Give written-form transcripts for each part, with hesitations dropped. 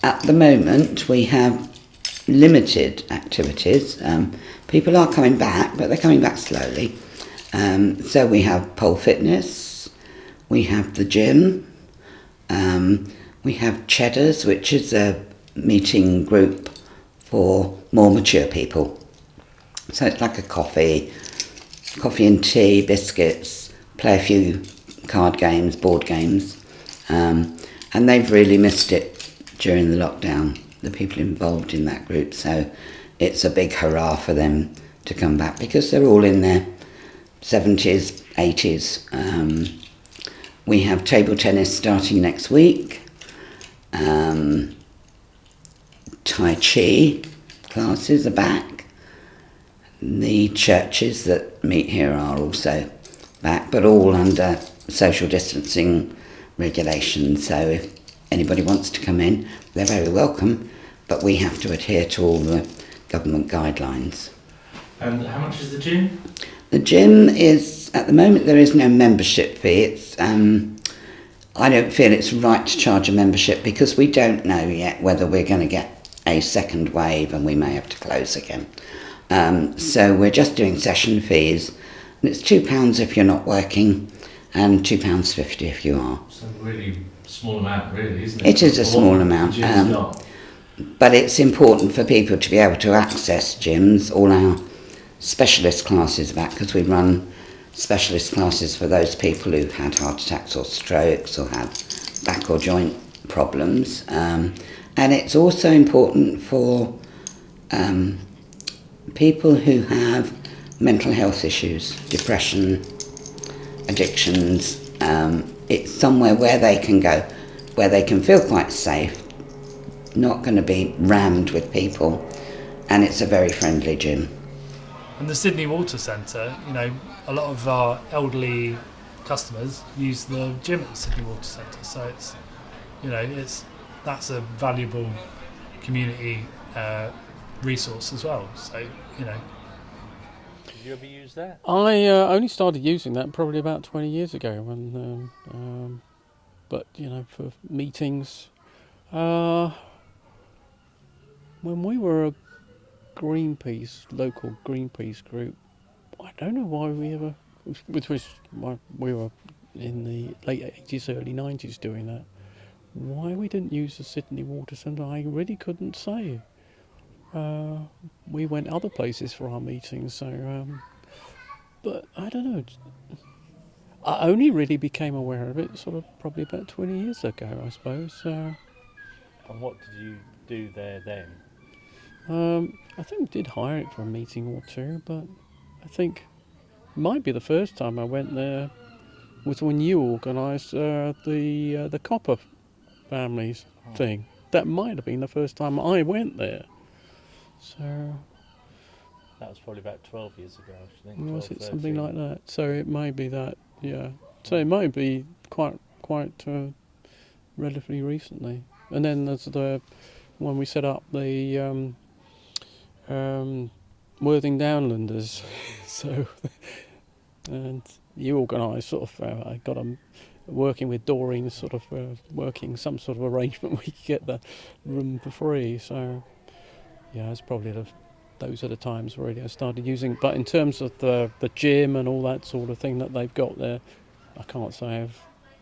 At the moment, we have limited activities. People are coming back, but they're coming back slowly. So we have pole fitness, we have the gym, we have Cheddars, which is a meeting group for more mature people. So it's like a coffee and tea, biscuits, play a few card games, board games. And they've really missed it during the lockdown, the people involved in that group. So it's a big hurrah for them to come back because they're all in their 70s, 80s. We have table tennis starting next week. Tai Chi classes are back. The churches that meet here are also back, but all under social distancing regulations. So if anybody wants to come in, they're very welcome, but we have to adhere to all the government guidelines. And how much is the gym? The gym is, at the moment, there is no membership fee. It's I don't feel it's right to charge a membership because we don't know yet whether we're going to get a second wave and we may have to close again. So we're just doing session fees. And it's £2 if you're not working and £2.50 if you are. So really small amount, really, isn't it? It is a small amount. But it's important for people to be able to access gyms. All our specialist classes back because we run specialist classes for those people who've had heart attacks or strokes or have back or joint problems. And it's also important for people who have mental health issues, depression, addictions. It's somewhere where they can go, where they can feel quite safe, not going to be rammed with people, and it's a very friendly gym. And the Sidney Water Centre, a lot of our elderly customers use the gym at the Sidney Water Centre, so that's a valuable community resource as well. So Did you ever use that? I only started using that probably about 20 years ago, but for meetings, when we were a local Greenpeace group, I don't know why we were in the late 80s, early 90s doing that. Why we didn't use the Sidney Water Centre, I really couldn't say. We went other places for our meetings, so but I don't know. I only really became aware of it sort of probably about 20 years ago, I suppose. And what did you do there then? I think we did hire it for a meeting or two, but I think it might be the first time I went there was when you organised the Copper families thing. That might have been the first time I went there. So that was probably about 12 years ago, I think. Was it 13. Something like that? So it might be that, yeah. So it might be quite relatively recently. And then there's when we set up the Worthing Downlanders, so and you organised sort of. I got them working with Doreen, sort of working some sort of arrangement we could get the room for free. So yeah, it's probably those are the times really I started using. But in terms of the gym and all that sort of thing that they've got there, I can't say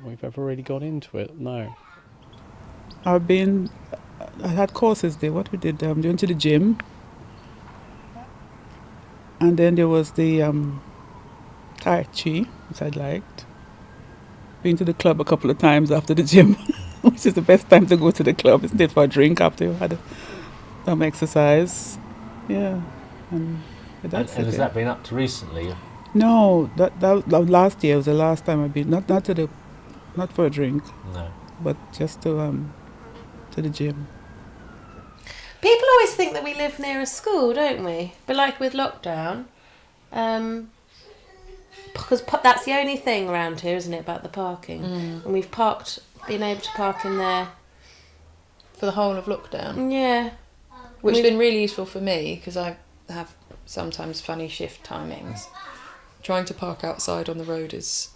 we've ever really got into it. No. I had courses there. What we did, went to the gym, and then there was the Tai Chi, which I liked. Been to the club a couple of times after the gym, which is the best time to go to the club instead for a drink after you had some exercise. Yeah, and that's and has that been up to recently? No, that last year was the last time I've been. Not for a drink. No, but just to the gym. People always think that we live near a school, don't we? But like with lockdown, because that's the only thing around here, isn't it, about the parking? And we've been able to park in there for the whole of lockdown. Yeah. Which has been really useful for me because I have sometimes funny shift timings. Trying to park outside on the road is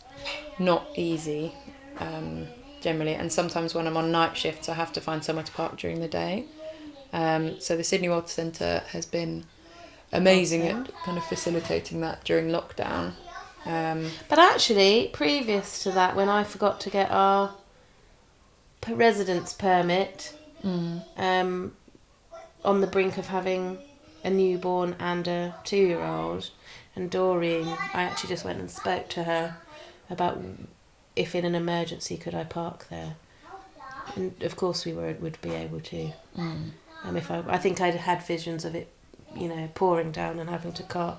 not easy. generally, and sometimes when I'm on night shifts I have to find somewhere to park during the day. So the Sidney Water Centre has been amazing at kind of facilitating that during lockdown. But actually, previous to that, when I forgot to get our residence permit, on the brink of having a newborn and a 2-year-old, and Doreen, I actually just went and spoke to her about if in an emergency could I park there, and of course we would be able to. If I think I'd had visions of it, pouring down and having to cart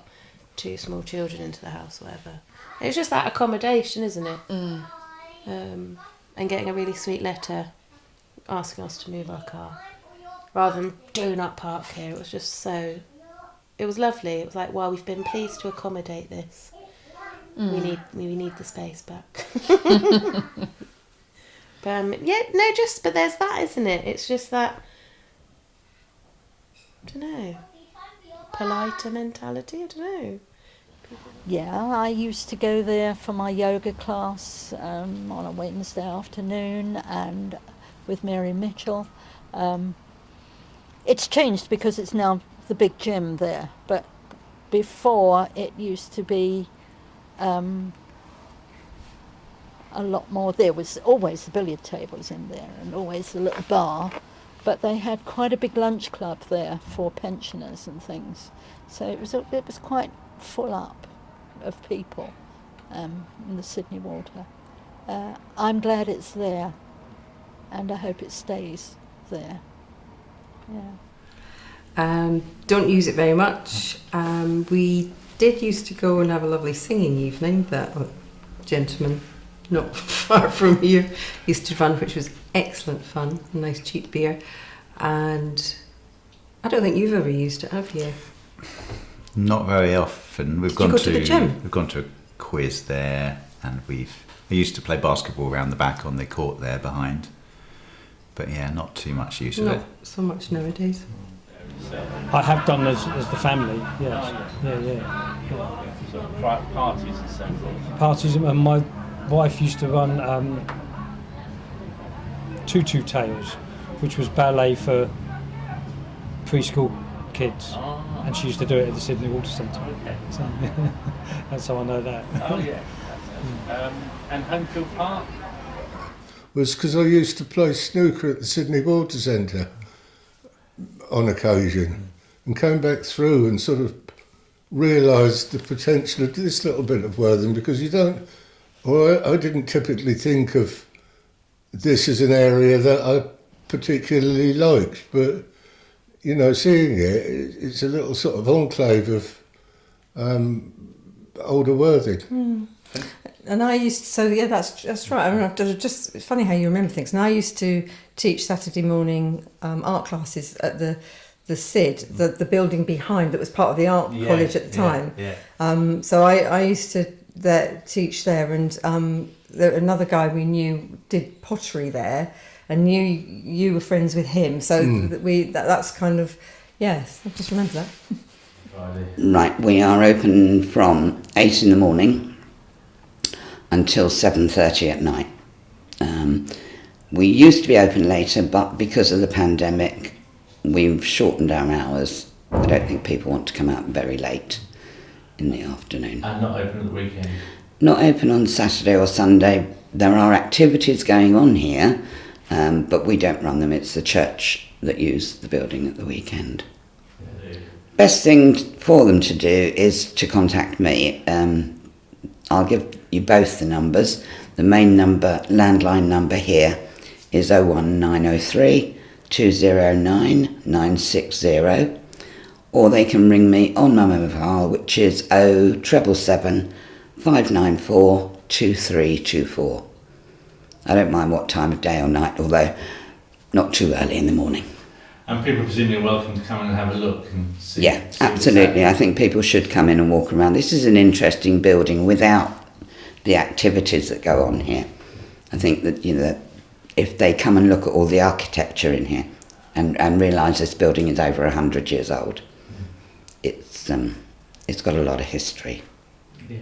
2 small children into the house, or whatever. It's just that accommodation, isn't it? And getting a really sweet letter asking us to move our car rather than do not park here. It was just so. It was lovely. It was like, well, we've been pleased to accommodate this. We need the space back. But but there's that, isn't it? It's just that. I don't know. Politer mentality. I don't know. Yeah, I used to go there for my yoga class on a Wednesday afternoon, and with Mary Mitchell. It's changed because it's now the big gym there, but before it used to be a lot more. There was always the billiard tables in there and always the little bar, but they had quite a big lunch club there for pensioners and things. So it was quite full up of people in the Sidney Water. I'm glad it's there, and I hope it stays there. Yeah. Don't use it very much. We did used to go and have a lovely singing evening that a gentleman not far from here used to run, which was excellent fun, a nice cheap beer. And I don't think you've ever used it, have you? Not very often. We've gone to the gym? We've gone to a quiz there, and we used to play basketball around the back on the court there behind. But yeah, not too much use of it. Not so much nowadays. I have done as the family, yes. Yeah. So private parties and so forth. Parties, and my wife used to run Tutu Tales, which was ballet for preschool kids. And she used to do it at the Sidney Water Centre. Okay. So, that's how I know that. Oh yeah. And Homefield Park? Was because I used to play snooker at the Sidney Water Centre on occasion, and came back through and sort of realised the potential of this little bit of Worthing, because I didn't typically think of this as an area that I particularly liked, but seeing it's a little sort of enclave of older Worthing. And I used to, so yeah, that's right. I mean, it's funny how you remember things. And I used to teach Saturday morning art classes at the SID, the building behind that was part of the art college at the time. So I used to teach there, and another guy we knew did pottery there, and you were friends with him. So that's kind of, yes, I just remember that. Right, we are open from 8 in the morning until 7:30 at night. We used to be open later, but because of the pandemic, we've shortened our hours. I don't think people want to come out very late in the afternoon. And not open at the weekend? Not open on Saturday or Sunday. There are activities going on here, but we don't run them. It's the church that use the building at the weekend. Best thing for them to do is to contact me. I'll give you both the numbers. The main number, landline number here, is 01903 209 960, or they can ring me on my mobile, which is 077 594 2324. I don't mind what time of day or night, although not too early in the morning. And people are presumably welcome to come and have a look and see. Yeah, absolutely. I think people should come in and walk around. This is an interesting building without the activities that go on here. I think that if they come and look at all the architecture in here and realise this building is over 100 years old, it's got a lot of history. Yeah.